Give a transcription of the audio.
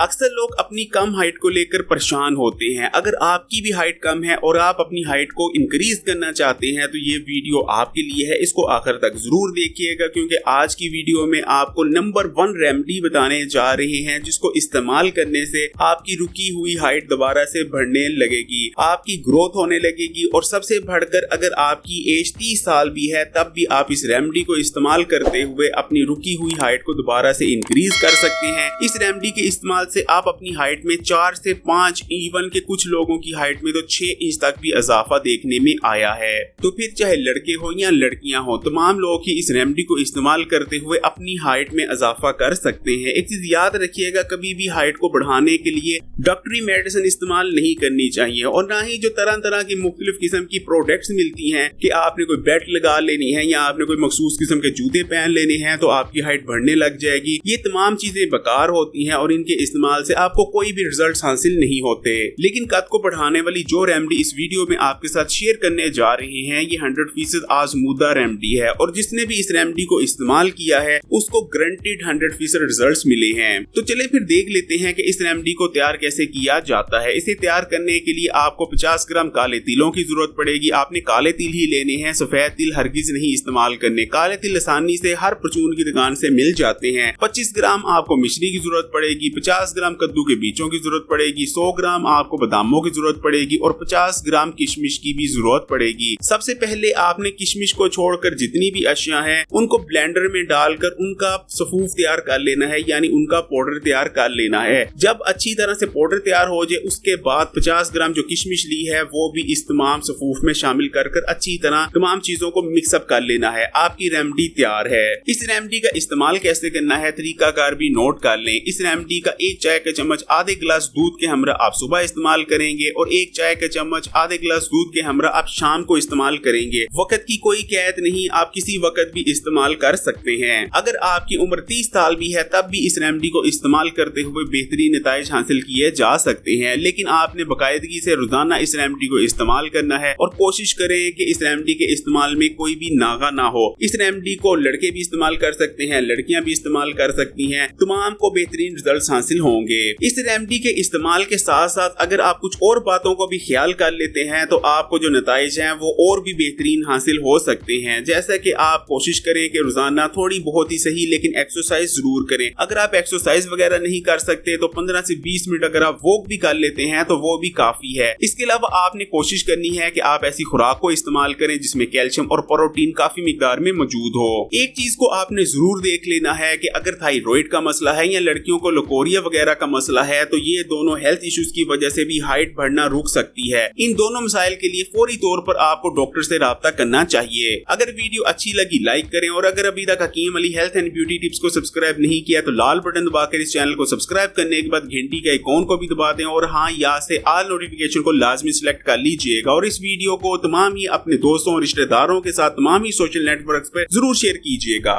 अक्सर लोग अपनी कम हाइट को लेकर परेशान होते हैं। अगर आपकी भी हाइट कम है और आप अपनी हाइट को इंक्रीज करना चाहते हैं तो ये वीडियो आपके लिए है, इसको आखिर तक जरूर देखिएगा क्योंकि आज की वीडियो में आपको नंबर 1 रेमेडी बताने जा रहे हैं जिसको इस्तेमाल करने से आपकी रुकी हुई हाइट दोबारा से बढ़ने लगेगी, आपकी ग्रोथ होने लगेगी और सबसे बढ़कर अगर आपकी एज 30 साल भी है तब भी आप इस रेमेडी को इस्तेमाल करते हुए अपनी रुकी हुई हाइट को दोबारा से इंक्रीज कर सकते हैं। इस रेमेडी के इस्तेमाल से आप अपनी हाइट में 4 से 5, इवन के कुछ लोगों की हाइट में तो 6 इंच तक भी इजाफा देखने में आया है। तो फिर चाहे लड़के हो या लड़कियां हो, तमाम लोग ही इस रेमेडी को इस्तेमाल करते हुए अपनी हाइट में इजाफा कर सकते हैं। एक चीज याद रखिएगा, कभी भी हाइट को बढ़ाने के लिए डॉक्टरी मेडिसिन इस्तेमाल नहीं करनी चाहिए और ना ही जो तरह तरह की मुख्तलिफ किस्म की प्रोडक्ट्स मिलती हैं कि आपने कोई बेल्ट लगा लेनी है या आपने कोई मखसूस किस्म के जूते पहन लेने हैं तो आपकी हाइट बढ़ने लग जाएगी। ये तमाम चीजें बेकार होती हैं और इनके इस्तेमाल से आपको कोई भी रिजल्ट्स हासिल नहीं होते। लेकिन कद को बढ़ाने वाली जो रेमेडी इस वीडियो में आपके साथ शेयर करने जा रहे हैं ये 100% आजमूदा रेमेडी है और जिसने भी इस रेमेडी को इस्तेमाल किया है उसको गारंटीड 100% रिजल्ट्स मिले हैं। तो चले फिर देख लेते हैं कि इस रेमेडी को तैयार कैसे किया जाता है। इसे तैयार करने के लिए आपको 50 ग्राम काले तिलों की जरूरत पड़ेगी। आपने काले तिल ही लेने हैं, सफेद तिल हरगिज नहीं इस्तेमाल करने। काले तिल आसानी से हर परचून की दुकान से मिल जाते हैं। 25 ग्राम आपको मिश्री की जरूरत पड़ेगी, 50 ग्राम कद्दू के बीजों की जरूरत पड़ेगी, 100 ग्राम आपको बादामों की जरूरत पड़ेगी और 50 ग्राम किशमिश की भी जरूरत पड़ेगी। सबसे पहले आपने किशमिश को छोड़कर जितनी भी अशिया हैं उनको ब्लेंडर में डालकर उनका सफूफ तैयार कर लेना है, यानी उनका पाउडर तैयार कर लेना है। जब अच्छी तरह से पाउडर तैयार हो जाए उसके बाद 50 ग्राम जो किशमिश ली है वो भी इस तमाम सफूफ में शामिल कर अच्छी तरह तमाम चीजों को मिक्सअप कर लेना है। आपकी रेमेडी तैयार है। इस रेमेडी का इस्तेमाल कैसे करना है तरीकाकार भी नोट कर लें। इस रेमेडी का 1 चाय का चम्मच आधे गिलास दूध के हमरा आप सुबह इस्तेमाल करेंगे और 1 चाय का चम्मच आधे गिलास दूध के हमरा आप शाम को इस्तेमाल करेंगे। वक्त की कोई कैद नहीं, आप किसी वक्त भी इस्तेमाल कर सकते हैं। अगर आपकी उम्र 30 साल भी है तब भी इस रेमेडी को इस्तेमाल करते हुए बेहतरीन नताइज हासिल किए जा सकते हैं। लेकिन आपने बाकायदगी से रोजाना इस रेमेडी को इस्तेमाल करना है और कोशिश करें कि इस रेमेडी के इस्तेमाल में कोई भी नागा ना हो। इस रेमेडी को लड़के भी इस्तेमाल कर सकते हैं, लड़कियां भी इस्तेमाल कर सकती हैं, तमाम को बेहतरीन रिजल्ट्स हासिल होंगे। इस रेमेडी के इस्तेमाल के साथ साथ अगर आप कुछ और बातों को भी ख्याल कर लेते हैं तो आपको जो नताइज हैं वो और भी बेहतरीन हासिल हो सकते हैं। जैसा कि आप कोशिश करें कि रोजाना थोड़ी बहुत ही सही लेकिन एक्सरसाइज जरूर करें। अगर आप एक्सरसाइज वगैरह नहीं कर सकते तो 15 से 20 मिनट अगर आप वॉक भी कर लेते हैं तो वो भी काफी है। इसके अलावा आपने कोशिश करनी है कि आप ऐसी खुराक को इस्तेमाल करें जिसमें कैल्शियम और प्रोटीन काफी मिकदार में मौजूद हो। एक चीज को आपने जरूर देख लेना है कि अगर थायराइड का मसला है या लड़कियों को लकोरिया वगैरह का मसला है तो ये दोनों हेल्थ इश्यूज की वजह से भी हाइट बढ़ना रुक सकती है। इन दोनों मसाइल के लिए फौरी तौर पर आपको डॉक्टर से राब्ता करना चाहिए। अगर वीडियो अच्छी लगी लाइक करें और अगर अभी तक Hakim Ali health and beauty tips को सब्सक्राइब नहीं किया तो लाल बटन दबाकर इस चैनल को सब्सक्राइब करने के बाद घंटी के आइकॉन को भी दबा दें और हाँ यहाँ से ऑल नोटिफिकेशन को लाजमी सिलेक्ट कर लीजिएगा और इस वीडियो को तमाम ही अपने दोस्तों और रिश्तेदारों के साथ तमाम ही सोशल नेटवर्क्स पर जरूर शेयर कीजिएगा।